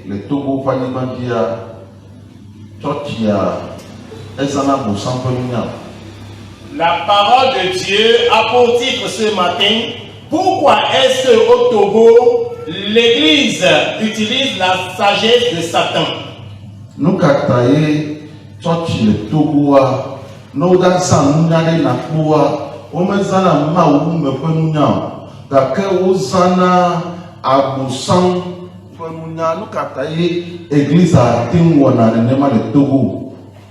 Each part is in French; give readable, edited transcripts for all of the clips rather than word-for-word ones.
le Togo Panibandia, Totia, Ezana Boussampemina. La parole de Dieu a pour titre ce matin, pourquoi est-ce qu'au Togo, l'Église utilise la sagesse de Satan? Nous kataye Tochi le Togoa, nous dansons n'allez na koua, omezana maou me penunya, dake ozana abousan penunya, nous kataye Église a tingwana nema le Togo.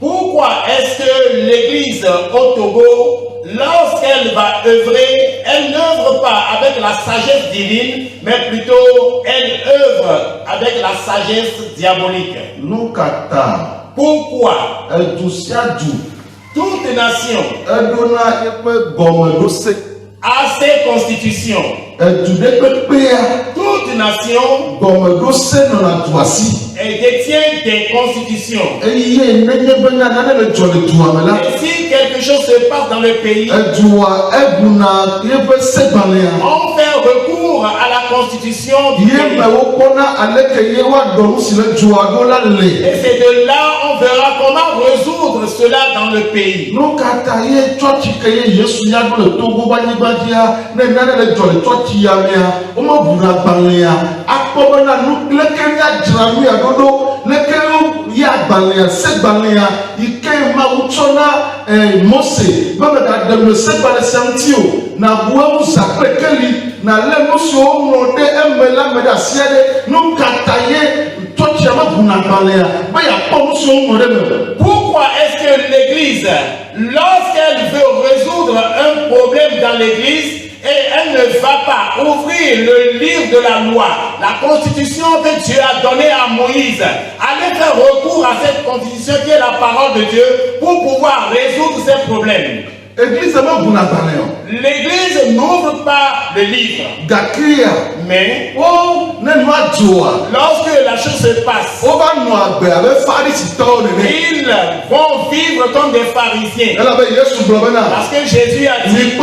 Pourquoi est-ce que l'Église au Togo, lorsqu'elle va œuvrer, elle n'œuvre pas avec la sagesse divine, mais plutôt elle œuvre avec la sagesse diabolique? Pourquoi toute nation a ses constitutions? Toute nation elle détient des constitutions. Et si quelque chose se passe dans le pays, on fait recours à la constitution du pays. Et c'est de là on verra comment résoudre cela dans le pays. Pourquoi est-ce que l'Église, lorsqu'elle veut résoudre un problème dans l'Église, et elle ne va pas ouvrir le livre de la loi, la constitution que Dieu a donnée à Moïse, aller faire recours à cette constitution qui est la parole de Dieu pour pouvoir résoudre ces problèmes? L'Église n'ouvre pas le livre. Mais lorsque la chose se passe, ils vont vivre comme des pharisiens. Parce que Jésus a dit,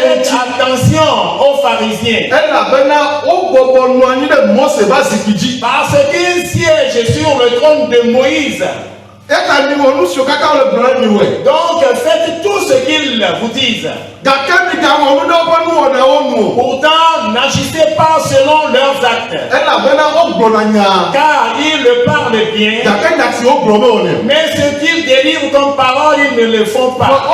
faites attention aux pharisiens. Parce qu'ils siègent sur le trône de Moïse. Donc faites tout ce qu'ils vous disent. Pourtant, n'agissez pas selon leurs actes. Car ils parlent bien. Mais ce qu'ils délivrent comme parole, ils ne le font pas.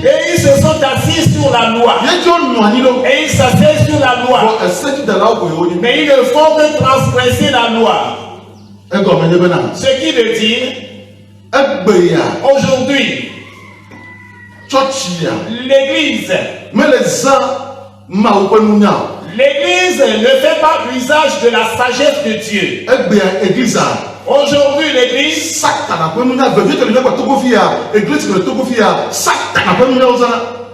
Et ils se sont assis sur la loi. Et ils s'asseyent sur la loi. Mais ils ne font que transgresser la loi. Ce qui veut dire, aujourd'hui, l'Église ne fait pas usage de la sagesse de Dieu. Aujourd'hui, l'Église,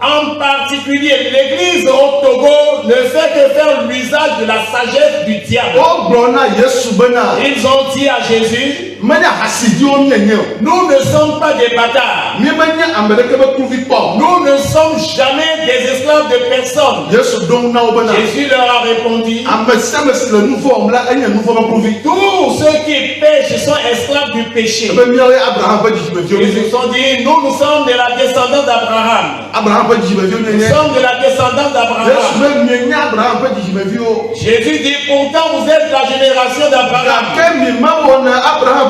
en particulier l'Église au Togo, ne fait que faire l'usage de la sagesse du diable. Ils ont dit à Jésus, nous ne sommes pas des bâtards. Nous ne sommes jamais des esclaves de personne. Jésus leur a répondu, tous ceux qui pêchent sont esclaves du péché. Ils se sont dit, nous sommes de la descendance d'Abraham. Nous sommes de la descendance d'Abraham. Jésus dit, pourtant vous êtes la génération d'Abraham.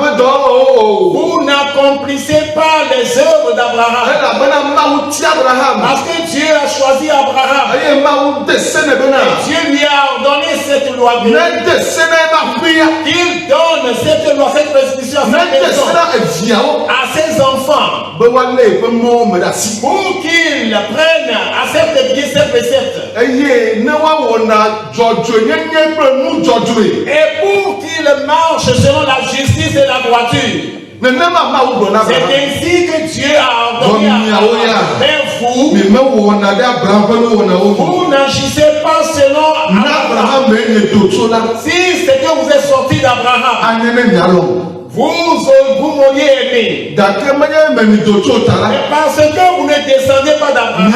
Vous n'accomplissez pas les œuvres d'Abraham. Parce que Dieu a choisi Abraham. Et Dieu lui a ordonné cette loi. Qu'il donne cette loi, cette restitution à ses enfants. Pour qu'ils prennent à cette bien ces préceptes. Et pour qu'ils marchent selon la justice et la droiture. C'est ainsi que Dieu a ordonné à Abraham. Vous n'agissez pas selon Abraham. Si c'est que vous êtes sorti d'Abraham, vous m'auriez aimé. Et parce que vous ne descendez pas d'Abraham,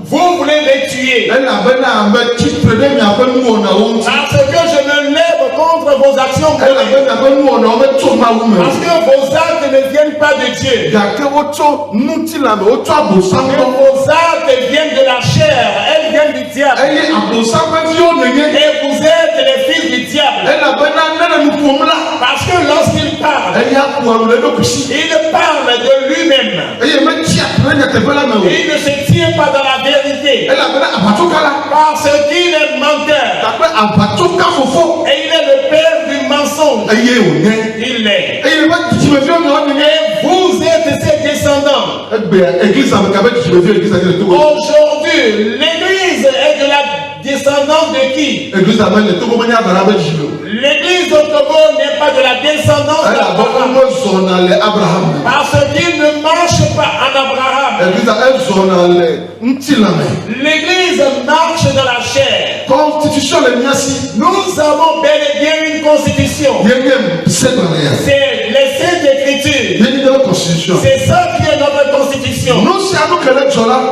vous voulez les tuer. Parce que je me lève contre vos actions. Parce que vos actes ne viennent pas de Dieu. Mais vos actes viennent de la chair. Elles viennent du diable. Et vous êtes les fils du diable. Parce que lorsqu'il parle, il parle de lui-même. Il ne se tient pas dans la vérité. Parce qu'il est menteur. Et il est le père du mensonge. Il l'est. Et vous êtes ses descendants. Aujourd'hui, l'église est de la descendance de qui? L'église au Togo n'est pas de la descendance d'Abraham. Parce qu'il ne marche pas en Abraham. L'église marche dans la chair. Nous avons bel et bien une constitution. C'est les Saintes Écritures. C'est ça qui est notre constitution.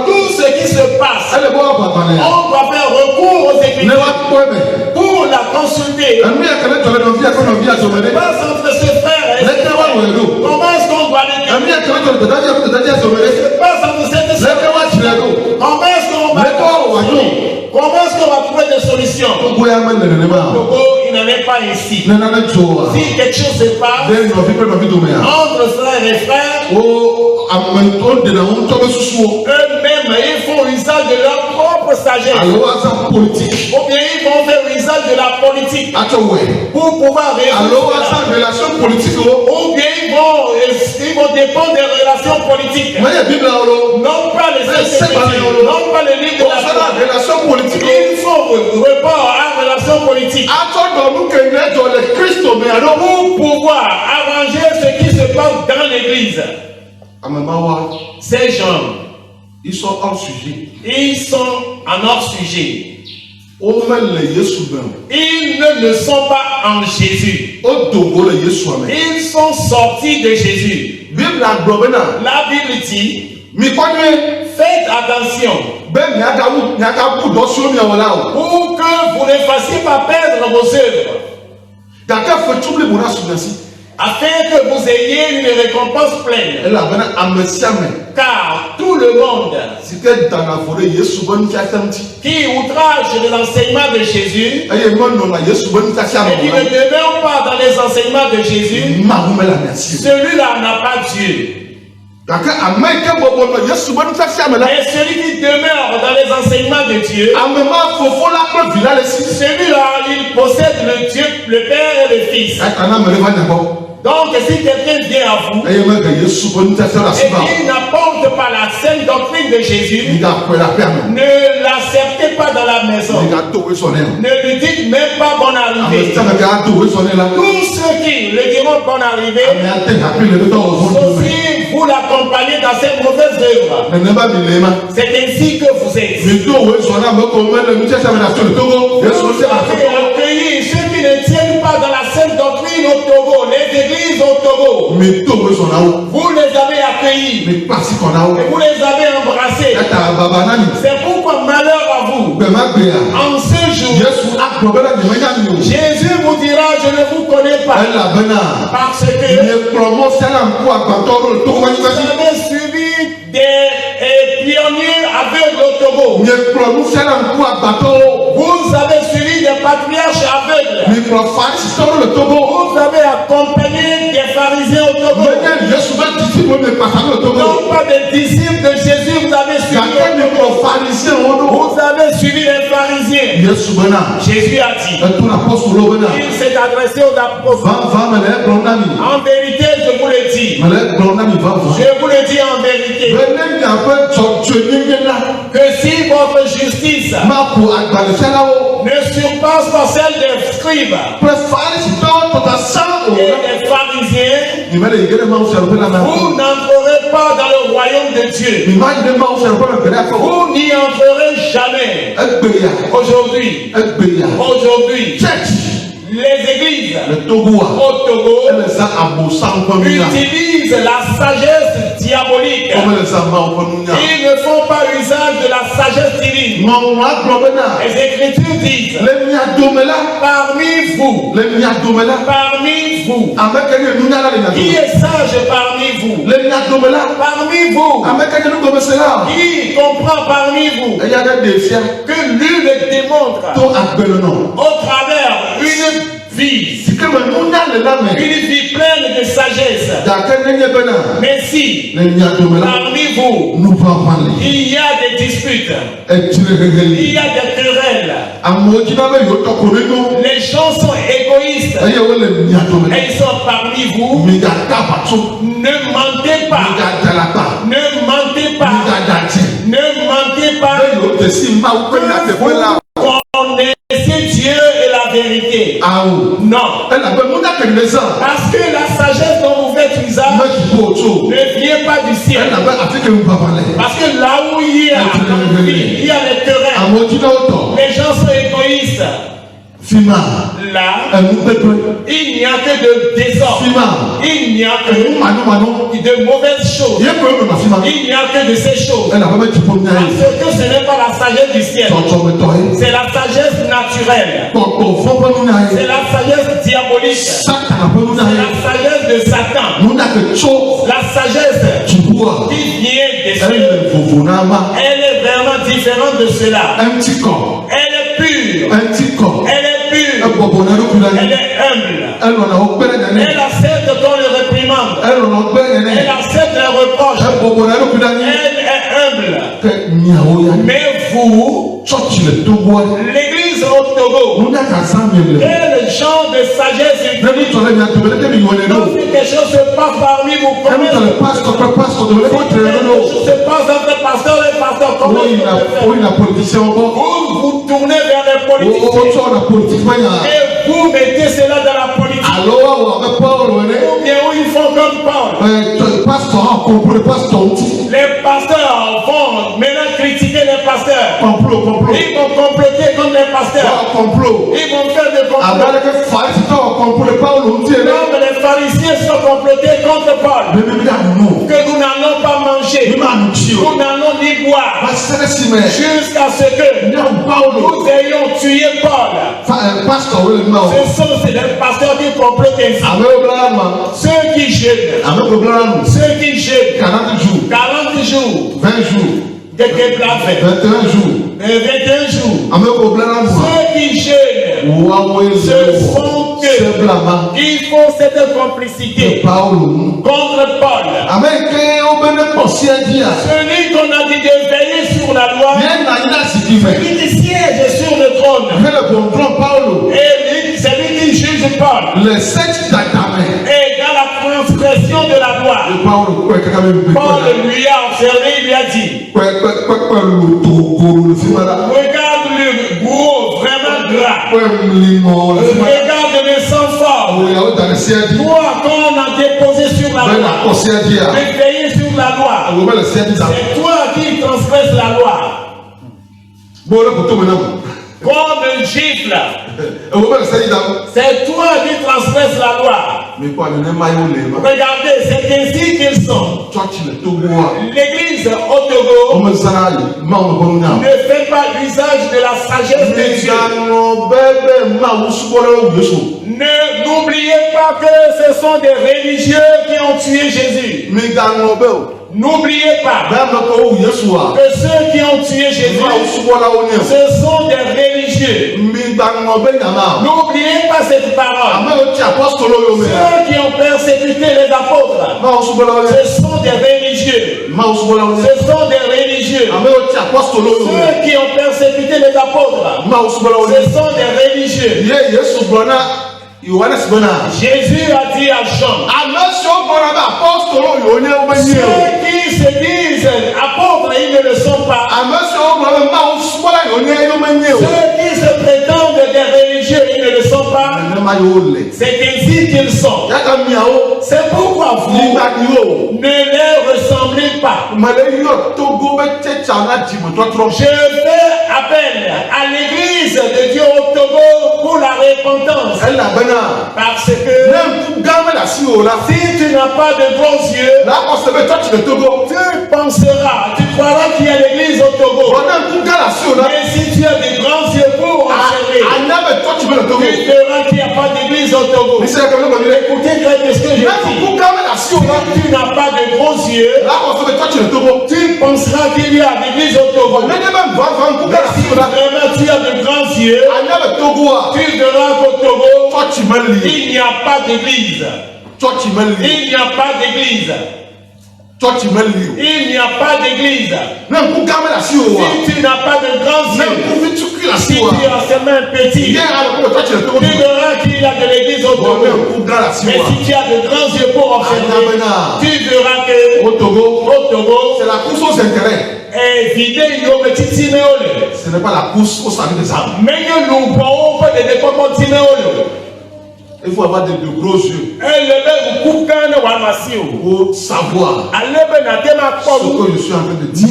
Tout ce qui se passe, on doit faire recours aux Écritures pour la consulter. Pas entre ses frères et ses frères. Comment est-ce qu'on doit les dire? Pas entre ses frères. Comment est-ce qu'on va Comment est-ce qu'on va trouver des solutions? Togo, il n'en est pas ici. Si quelque chose se passe entre frères et frères, eux-mêmes, ils font usage de leur propre sagesse. Ou bien ils vont faire usage de la politique pour pouvoir résoudre. Ou bien ils vont dépendre des relations politiques. Non pas les Écritures, non pas les livres de la loi. Il faut report à relation politique pour pouvoir arranger ce qui se passe dans l'église. Ces gens, ils sont hors sujet. Ils sont en hors sujet. Ils ne le sont pas en Jésus. Ils sont sortis de Jésus. La Bible dit, faites attention pour que vous ne fassiez pas perdre vos œuvres, afin que vous ayez une récompense pleine. Car tout le monde qui outrage les enseignements de Jésus et qui ne demeure pas dans les enseignements de Jésus, celui-là n'a pas Dieu. Et celui qui demeure dans les enseignements de Dieu, celui-là, il possède le Dieu, le Père et le Fils. Donc, si quelqu'un vient à vous et qu'il n'apporte pas la saine doctrine de Jésus, ne l'acceptez pas dans la maison. Ne lui dites même pas bonne arrivée. Tous ceux qui le diront bonne arrivée, aussi vous l'accompagnez dans ses mauvaises œuvres. C'est ainsi que vous êtes. Vous avez accueilli ceux qui ne tiennent pas dans la saine doctrine au Togo, les églises au Togo. Vous les avez accueillis. Et vous les avez embrassés. C'est pourquoi malheur à vous. En ce jour, Jésus vous dira, je ne vous connais pas. Parce que vous avez suivi des pionniers aveugles au Togo. Vous avez suivi des patriarches aveugles. Vous avez accompagné des pharisiens au Togo. Non pas des disciples de Jésus, vous avez suivi. Vous avez suivi les pharisiens. Jésus a dit, il s'est adressé aux apôtres. En vérité, je vous le dis. Je vous le dis en vérité. Que si votre justice ne surpasse pas celle des scribes et des pharisiens, n'entrerez pas dans le royaume de Dieu. Vous n'y entrerez jamais. Aujourd'hui, les églises au Togo utilisent la sagesse diabolique. Ils ne font pas usage de la sagesse divine. Les Écritures disent parmi vous, qui est sage parmi vous, qui comprend parmi vous, que nul ne démontre au travers une vie pleine de sagesse. Mais si parmi vous il y a des disputes, il y a des querelles, les gens sont égoïstes et ils sont parmi vous, ne mentez pas, connaissez Dieu et la vérité. Non. Parce que la sagesse dont vous faites usage ne vient pas du ciel. Parce que là où il y a les querelles, les gens sont égoïstes. Là, il n'y a que de désordre. Il n'y a que de mauvaises choses. Il n'y a que de ces choses. Parce que ce n'est pas la sagesse du ciel. C'est la sagesse naturelle. C'est la sagesse diabolique. C'est la sagesse de Satan. La sagesse qui vient des cieux. Elle est vraiment différente de cela. Elle est pure. Elle est pure. Elle est humble. Elle accepte qu'on le réprimande. Elle accepte les reproches. Elle est humble. Mais vous, l'église au Togo, quel genre de sagesse utilise? Quand quelque chose se passe parmi vous, comment quelque chose se passe entre pasteur et pasteur, comment vous vous tournez vers les politiciens et vous mettez cela dans la politique. Ou bien où ils font comme Paul. Les pasteurs vont maintenant critiquer les pasteurs. Ils vont comploter contre les pasteurs. Ils vont faire des complots. Non, mais les pharisiens sont complotés contre Paul. Que nous n'allons pas manger. Nous n'allons ni boire. Jusqu'à ce que nous ayons tué Paul. Ce sont les pasteurs qui complotent ainsi. Ceux qui jeûnent. 40 jours. 20 jours. 21 jours. 21 jours. Ceux qui jeûnent, ce sont eux qui font cette complicité contre Paul. Celui qu'on a dit de veiller sur la loi, celui qui siège sur le trône, et c'est lui qui juge Paul. Et dans la transgression de la loi, Paul lui a observé, il lui a dit, regarde le gros, vraiment gras. Regarde le sang fort. Toi, quand on a déposé sur la loi, de veiller sur la loi, c'est toi qui transgresses la loi. Comme un gifle. C'est toi qui transgresses la loi. Regardez, c'est ainsi qu'ils sont. L'église au Togo ne fait pas usage de la sagesse de Dieu. N'oubliez pas que ce sont des religieux qui ont tué Jésus. N'oubliez pas que ceux qui ont tué Jésus, ce sont des religieux. N'oubliez pas cette parole. Ceux qui ont persécuté les apôtres, ce sont des religieux. Ce sont des religieux. Ceux qui ont persécuté les apôtres, ce sont des religieux. Jésus a dit à Jean, ceux qui se disent apôtres, ils ne le sont pas. Ceux qui se prétendent des religieux, ils ne le sont pas. C'est ainsi qu'ils sont. C'est pourquoi vous ne les ressemblez pas. Je fais appel à l'église de Dieu au Togo pour la repentance. Parce que si tu n'as pas de grands yeux, tu penseras, tu croiras qu'il y a l'église au Togo. Mais si tu as des grands yeux pour observer, tu verras qu'il n'y a pas d'église au Togo. Écoutez bien ce que je dis. Si tu n'as pas de grands yeux, tu penseras qu'il y a l'église au Togo. Mais si vraiment tu as de grands yeux, tu verras qu'au Togo, il n'y a pas d'église. Il n'y a pas d'église. Il n'y a pas d'église. Si tu n'as pas de grands yeux, si tu as seulement un petit, tu verras qu'il y a de l'église au Togo. Mais si tu as de grands yeux pour observer, tu verras que au Togo, c'est la course aux intérêts. Ce n'est pas la course au salut des âmes. Il faut avoir de gros yeux pour savoir ce que je suis en train de dire.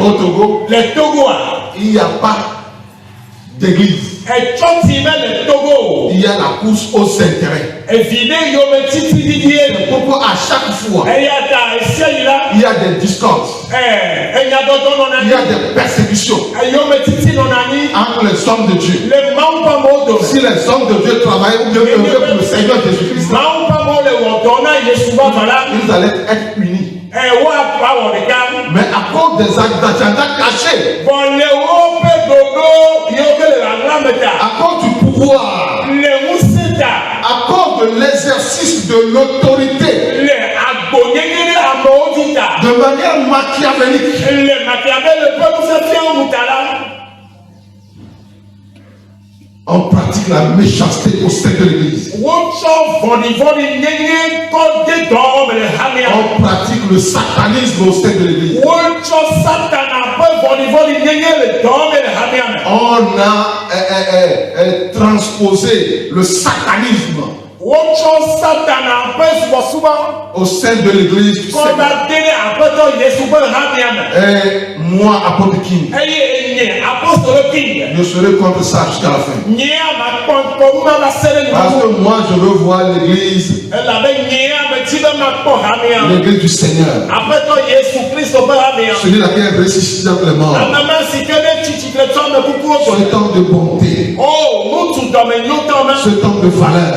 Au Togo, il n'y a pas d'église. Il y a la course aux intérêts. Pourquoi à chaque fois il y a des discordes, il y a des persécutions entre les hommes de Dieu. Si les hommes de Dieu travaillent ou bien œuvrent pour le Seigneur Jésus-Christ, ils allaient être unis. Mais à cause des agendas cachés, à cause du pouvoir, à cause de l'exercice de l'autorité, de manière machiavélique, on pratique la méchanceté au sein de l'église. On pratique le satanisme au sein de l'église. On a transposé le satanisme au sein de l'église. Et moi, apôtre King, je serai contre ça jusqu'à la fin. Parce que moi, je veux voir l'église du Seigneur, celui laquelle ressuscite les morts, ce temps de bonté, ce temps de valeur.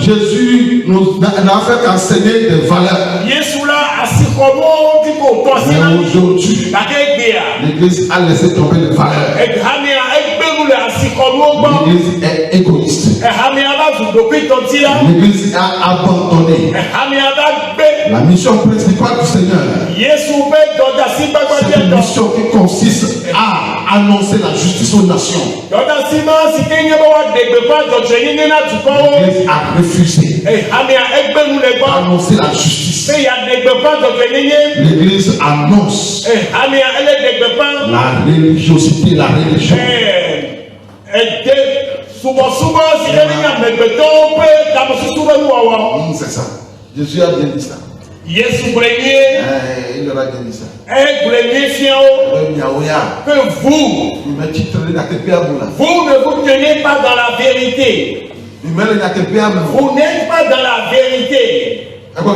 Jésus n'a fait qu'enseigner des valeurs. Mais aujourd'hui, l'église a laissé tomber les valeurs. L'église est égoïste. L'église a abandonné la mission principale du Seigneur. C'est une mission qui consiste à annoncer la justice aux nations. L'église a refusé d'annoncer la justice. L'église annonce la religiosité, la religion. C'est ça. Jésus a bien dit ça. Il aura bien dit ça. Que vous ne vous tenez pas dans la vérité. Vous n'êtes pas dans la vérité. Vous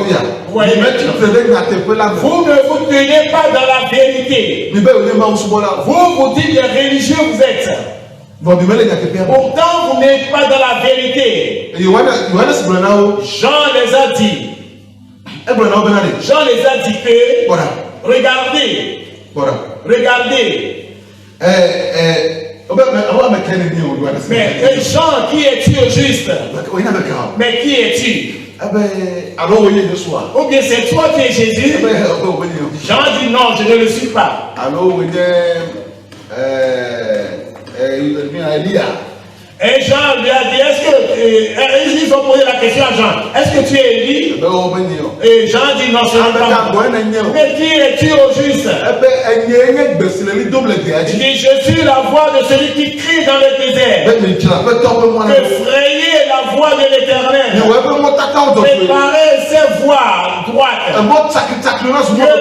ne vous tenez pas dans la vérité. Vous vous dites les religieux vous êtes. Pourtant vous n'êtes pas dans la vérité. Jean les a dit. Jean les a dit que regardez. Mais Jean, qui es-tu au juste? Mais qui es-tu? Ou bien c'est toi qui es Jésus? Jean dit non, je ne le suis pas. Et Jean lui a dit, ils ont posé la question à Jean, est-ce que tu es Élie? Et Jean dit non, ce n'est pas moi. Mais qui es-tu au juste? Il dit, je suis la voix de celui qui crie dans le désert. Que frayer la voix de l'Éternel. Préparez ses voies droites. Que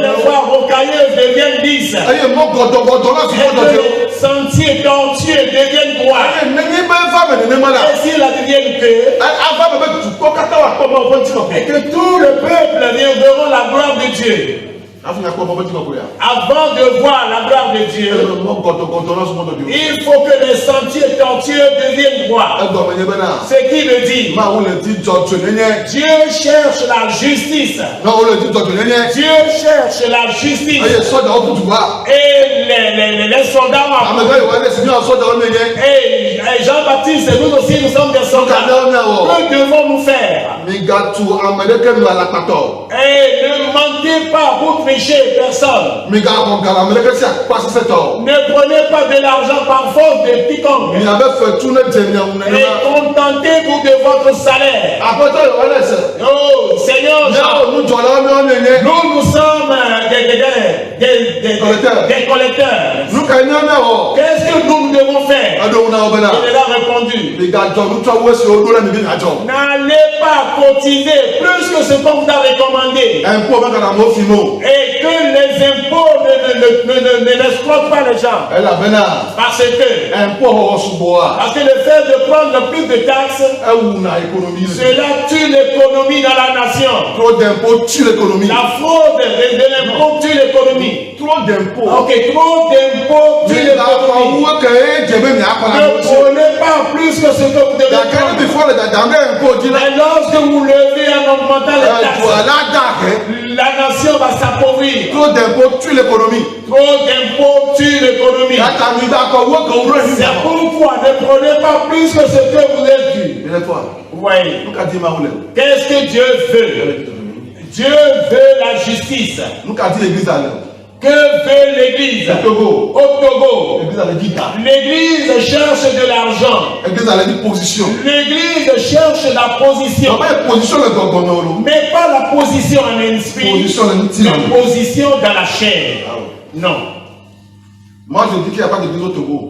les voies rocailleuses deviennent lisses. Et que les sentiers tortueux deviennent droits. Et s'il advienne et que tout le peuple verront la gloire de Dieu. Avant de voir la gloire de Dieu, il faut que les sentiers tortueux deviennent droits. Ce qui veut dire, Dieu cherche la justice. Dieu cherche la justice. Et les soldats et Jean-Baptiste, nous aussi nous sommes des soldats. Que devons-nous faire? Et ne mentez pas, vous péchez personne. Ne prenez pas de l'argent par force de quiconque. Et contentez-vous de votre salaire. Oh Seigneur, nous sommes des collecteurs. Qu'est-ce que nous devons faire? Il a répondu, n'allez pas cotiser plus que ce qu'on vous a recommandé. Et que les impôts n'exploitent pas les gens. Parce que le fait de prendre plus de taxes, cela tue l'économie dans la nation. Trop d'impôts tue l'économie. La fraude de l'impôt tue l'économie. Trop d'impôts. Ok, trop d'impôts tue l'économie. Ne prenez pas plus que ce que vous devez prendre. Mais lorsque vous levez en augmentant les taxes, la nation va s'appauvrir. Trop d'impôts tue l'économie. Trop d'impôts tue l'économie. C'est pourquoi ne prenez pas plus que ce que vous êtes dû. Oui. Qu'est-ce que Dieu veut? Dieu veut la justice. Que veut l'Église? Au Togo. L'Église cherche de l'argent. L'église cherche la position. Mais pas la position en esprit. La position dans la chair. Non. Moi je dis qu'il n'y a pas d'église au Togo.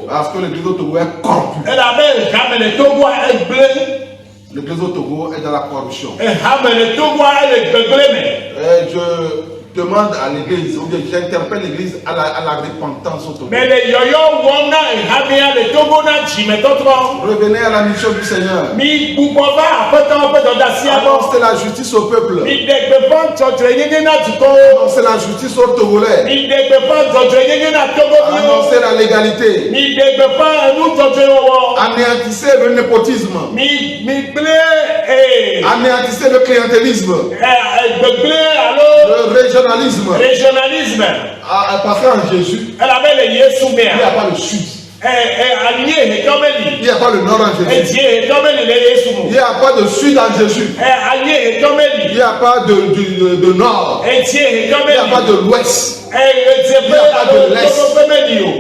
Parce que l'église au Togo est corrompue. L'église au Togo est dans la corruption. Et je demande à l'église, ou bien j'interpelle l'église à la repentance au Togo. Revenez à la mission du Seigneur. Annoncez la justice au peuple. Annoncez la justice aux Togolais. Annoncez la légalité. Anéantissez le népotisme. Anéantissez le clientélisme. Le régionalisme. Parce qu'en Jésus, il n'y a pas le sud. Il n'y a pas le nord en Jésus. Il n'y a pas de sud en Jésus. Il n'y a pas de nord. Il n'y a pas de l'ouest. Il n'y a pas de l'est.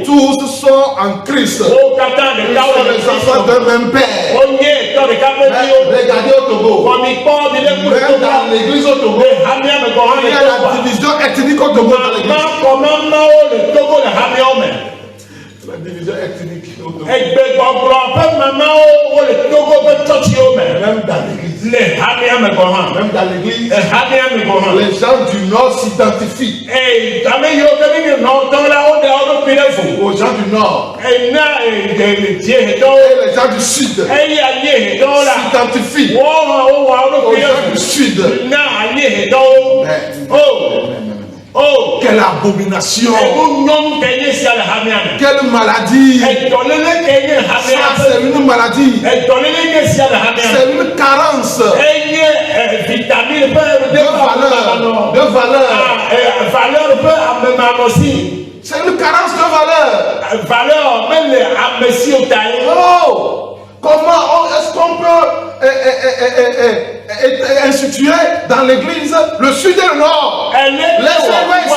Tous sont en Christ. Tous sont les enfants d'un même père. Regardez au Togo. Même dans l'église au Togo, il y a la division ethnique au Togo. La division ethnique au Togo. Même dans l'église. Même dans l'église. Les gens du nord s'identifient aux gens du nord. Et les gens du sud s'identifient aux gens du sud. Oh, quelle abomination! Quelle maladie! Ça, c'est une maladie. C'est une carence de valeur. C'est une carence de valeur. Oh! Comment est-ce qu'on peut instituer dans l'église le sud et le nord, l'est et l'ouest?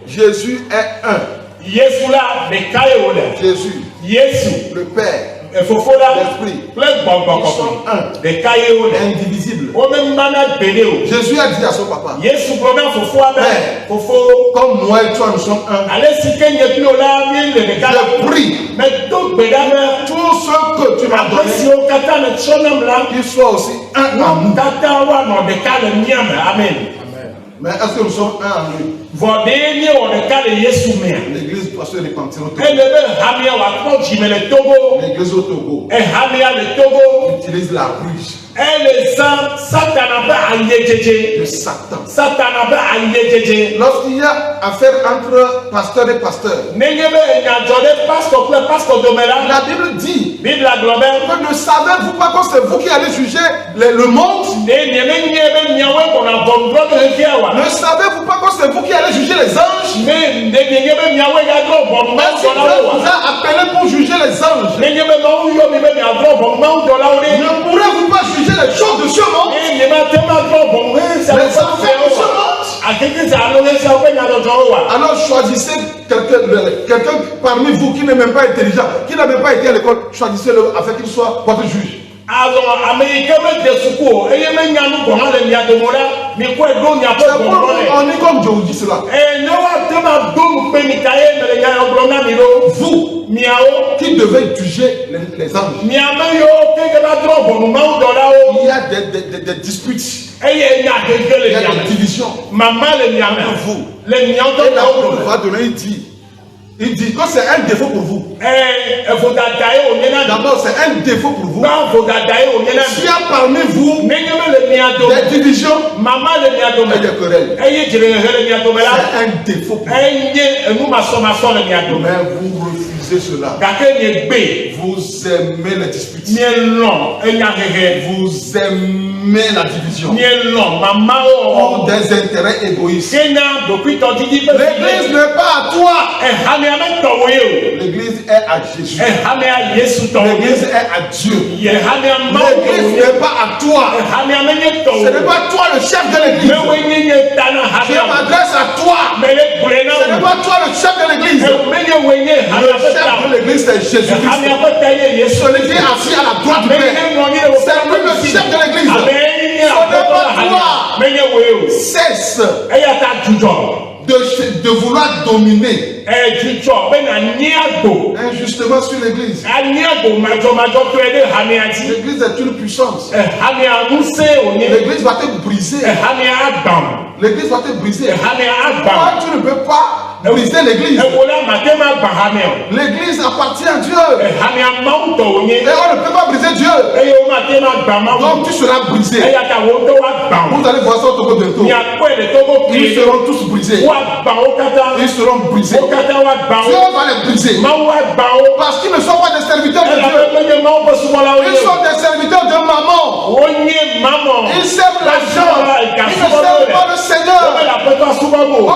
Jésus est un. Jésus, le Père, l'esprit. Ils sont un. Indivisibles. Jésus a dit à son papa, Père, comme moi et toi nous sommes un, je prie tout ce que tu m'as donné, qu'ils soient aussi un en nous. Amen. Mais est-ce que nous sommes un en lui? L'église doit se repentir au Togo. L'église au Togo utilise la ruse de Satan. Lorsqu'il y a affaire entre pasteur et pasteur, la Bible dit que ne savez-vous pas que c'est vous qui allez juger le monde? Ne savez-vous pas que c'est vous qui allez juger les anges? Est-ce que Dieu vous a appelé pour juger les anges? Ne pourrez-vous pas juger les choses de ce monde? Les affaires de ce monde? Alors choisissez quelqu'un parmi vous qui n'est même pas intelligent, qui n'a même pas été à l'école, choisissez-le afin qu'il soit votre juge. Alors, Américain me découpe, et il me dit qu'on a le miadomora, mais quoi, il n'y a pas de problème. On est comme Dieu dit cela. Et nous avons vous, qui devez juger les anges, il y a des disputes, il y a des divisions. Vous, et là, on va donner, il dit que c'est un défaut pour vous. D'abord, c'est un défaut pour vous. S'il y a parmi vous des divisions et des querelles, c'est un défaut pour vous. Mais vous refusez cela. Vous aimez les disputes. Vous aimez la division. Pour des intérêts égoïstes. L'église n'est pas à toi. L'église est à Jésus. L'église est à Dieu. L'église n'est pas à toi. Ce n'est pas toi le chef de l'église. Je m'adresse à toi. Ce n'est pas toi le chef de l'église. Le chef de l'église c'est Jésus-Christ. Celui qui est assis à la droite du Père. C'est lui le chef de l'église. Ce n'est pas toi. Cesse de vouloir dominer injustement sur l'église. L'église est une puissance. L'église va te briser. L'église va te briser. Toi, tu ne peux pas briser l'église. L'église appartient à Dieu. Et on ne peut pas briser Dieu. Donc tu seras brisé. Vous allez voir ça au Togo bientôt. Ils seront tous brisés. Ils seront brisés. Dieu va les briser. Parce qu'ils ne sont pas des serviteurs de Dieu. Ils sont des serviteurs de maman. Ils servent l'argent. Ils ne servent pas le Seigneur. Au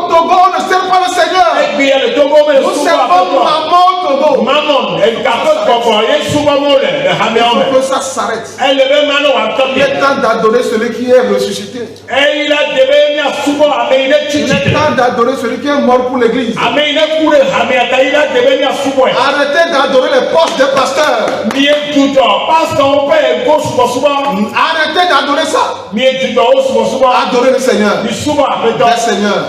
Togo, on ne sert pas le Seigneur. Nous servons maman au Togo. Il faut que ça s'arrête. Il est temps d'adorer celui qui est ressuscité. Il est temps d'adorer celui qui est mort pour l'église. Arrêtez d'adorer les postes des pasteurs. Arrêtez d'adorer ça. Adorez le Seigneur. Le Seigneur.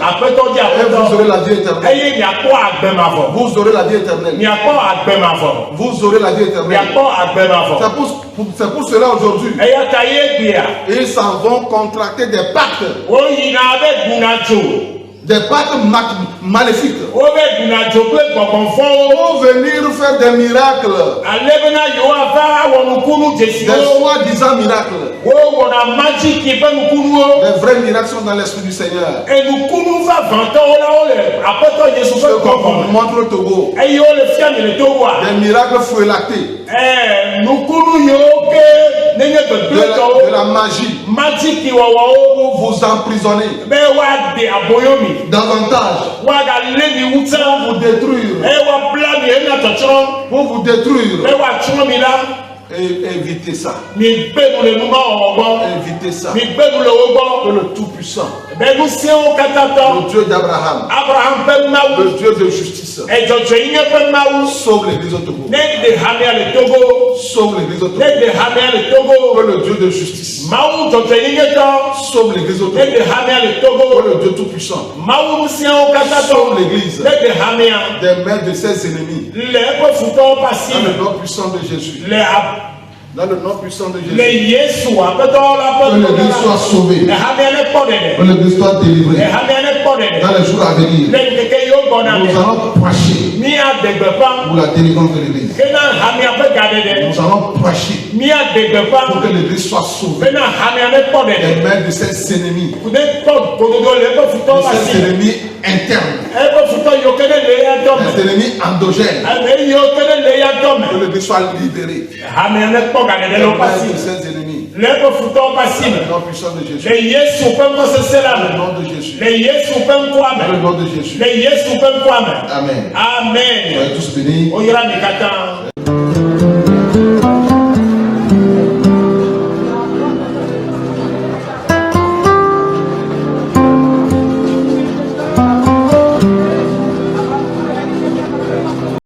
Et vous aurez la vie éternelle. Vous aurez la vie éternelle. Vous aurez la vie éternelle. C'est pour cela aujourd'hui. Ils s'en vont contracter des pactes. Des pactes maléfiques. Pour venir faire des miracles. Des soi-disant miracles. Les vrais miracles sont dans l'esprit du Seigneur. Ce qu'on vous montre au Togo. Des miracles fouellatés. De la magie. Pour vous emprisonner. Davantage. Pour vous détruire. Pour vous détruire. Évitez ça. Évitez écouter ça. Mi gbé nu le wo gbɔ. Que le Tout-Puissant, Bɛ nu siwo katã tɔ. le Dieu d'Abraham, Abraham ƒe Mawu. le Dieu de justice, Edzɔdzɔ yi nye ƒe Mawu. sauve l'église au Togo. Ne de hamia le Togo. Sauve l'église au Togo. Ne de hamia le Togo. Que le Dieu de justice, Mawu dzɔdzɔ yi nye tɔ. sauve l'église au Ne Togo. de hamia le Que Togo. le Dieu Tout-Puissant, Mawu nu siwo katã sauve tɔ. l'église Ne de hamia. des mains de ses ennemis. Le eƒe futɔwo ƒe asi Dans me. le nom puissant de Jésus. Le Dans le nom puissant de le Jésus. Yesu aƒetɔwo la Que ƒe l'église soit sauvée. hamia ne kpɔ ɖeɖe. Que l'église soit délivrée. Hamia ne kpɔ ɖeɖe. Dans les jours à venir, Le ŋkeke yiwo gbɔna nous me. allons prêcher Míade gbeƒã. pour la délivrance de l'église. Bena hamia ƒe gaɖeɖe. Nous allons prêcher Míade pour gbeƒã. que l'église soit sauvée Bena hamia ne kpɔ des ɖeɖe. mains de ses ennemis, Ne kpɔ gododo le eƒe futɔwo ƒe de ses asi me. ennemis internes, Eƒe futɔ yiwo ke ne le eya dɔ des me. ennemis endogènes. Ame yiwo ke ne le eya dɔ Que me. l'église soit libérée Hamia ne kpɔ gaɖeɖe des le woƒe mains asi de me. ses ennemis. Le eƒe futɔwo ƒe asi Dans me. le nom puissant de Jésus. Le Yesu ƒe ŋkɔsese la Dans le me. nom de Jésus. Le Yesu ƒe ŋkɔa Dans le me. nom de Jésus. Le Yesu ƒe ŋkɔa me. Amen. Amen. Soyez tous bénis. Oyra mi katã.